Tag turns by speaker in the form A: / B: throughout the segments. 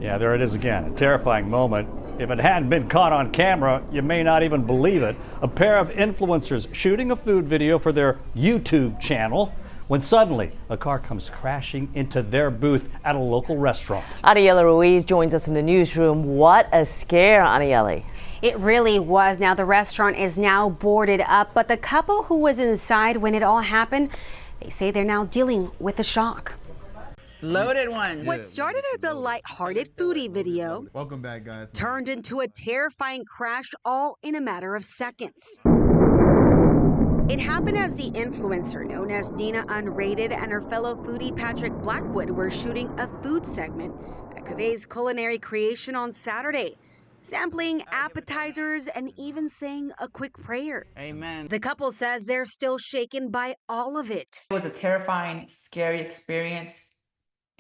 A: Yeah, there it is again. A terrifying moment. If it hadn't been caught on camera, you may not even believe it. A pair of influencers shooting a food video for their YouTube channel when suddenly a car comes crashing into their booth at a local restaurant.
B: Aniela Ruiz joins us in the newsroom. What a scare, Aniela.
C: It really was. Now the restaurant is now boarded up, but the couple who was inside when it all happened, they say they're now dealing with the shock.
D: Loaded one.
C: What started as a light-hearted foodie video,
E: Welcome back, guys.
C: turned into a terrifying crash all in a matter of seconds. It happened as the influencer known as NinaUnrated and her fellow foodie Patrick Blackwood were shooting a food segment at Cave's Culinary Creation on Saturday, sampling appetizers and even saying a quick prayer.
D: Amen.
C: The couple says they're still shaken by all of it.
D: It was a terrifying, scary experience.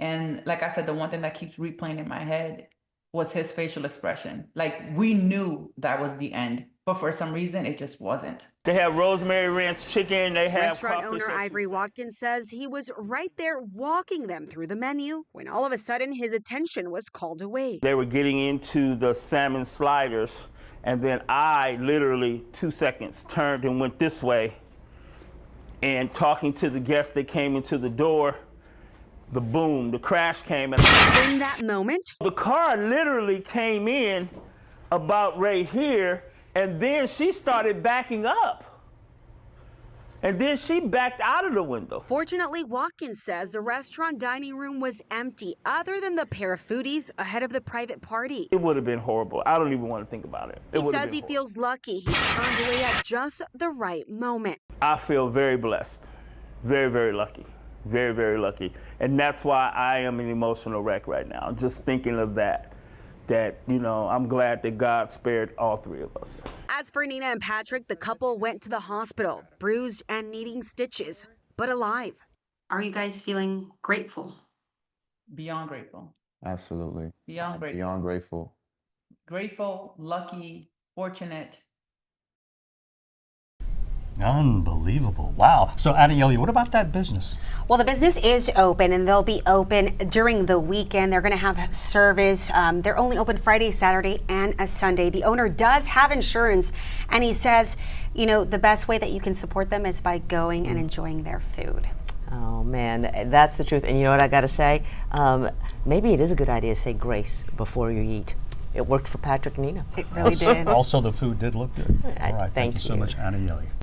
D: And like I said, the one thing that keeps replaying in my head was his facial expression. Like, we knew that was the end, but for some reason, it just wasn't.
F: They have rosemary ranch chicken. They have
C: Restaurant owner Ivory Watkins says he was right there walking them through the menu when all of a sudden his attention was called away.
F: They were getting into the salmon sliders, and then I literally 2 seconds turned and went this way, and talking to the guests that came into the door, the crash came. And
C: In that moment,
F: the car literally came in about right here, and then she started backing up. And then she backed out of the window.
C: fortunately, Watkins says the restaurant dining room was empty other than the pair of foodies ahead of the private party.
F: It would have been horrible. I don't even want to think about it.
C: He says he feels lucky he turned away at just the right moment.
F: I feel very blessed, very, very lucky, very, very lucky. And that's why I am an emotional wreck right now, just thinking of that, you know, I'm glad that God spared all three of us.
C: As for Nina and Patrick, the couple went to the hospital, bruised and needing stitches, but alive. Are you guys feeling grateful?
D: Beyond grateful.
E: Absolutely.
D: Beyond grateful.
E: Beyond grateful.
D: Grateful, lucky, fortunate.
A: Unbelievable. Wow. So, Aniela, what about that business?
C: Well, the business is open and they'll be open during the weekend. They're going to have service. They're only open Friday, Saturday, and a Sunday. The owner does have insurance, and he says, you know, the best way that you can support them is by going and enjoying their food.
B: Oh man, that's the truth. And you know what I gotta say? Maybe it is a good idea to say grace before you eat. It worked for Patrick and Nina.
C: It really did.
A: Also, the food did look good. All right. Thank you so
B: you.
A: much, Aniela.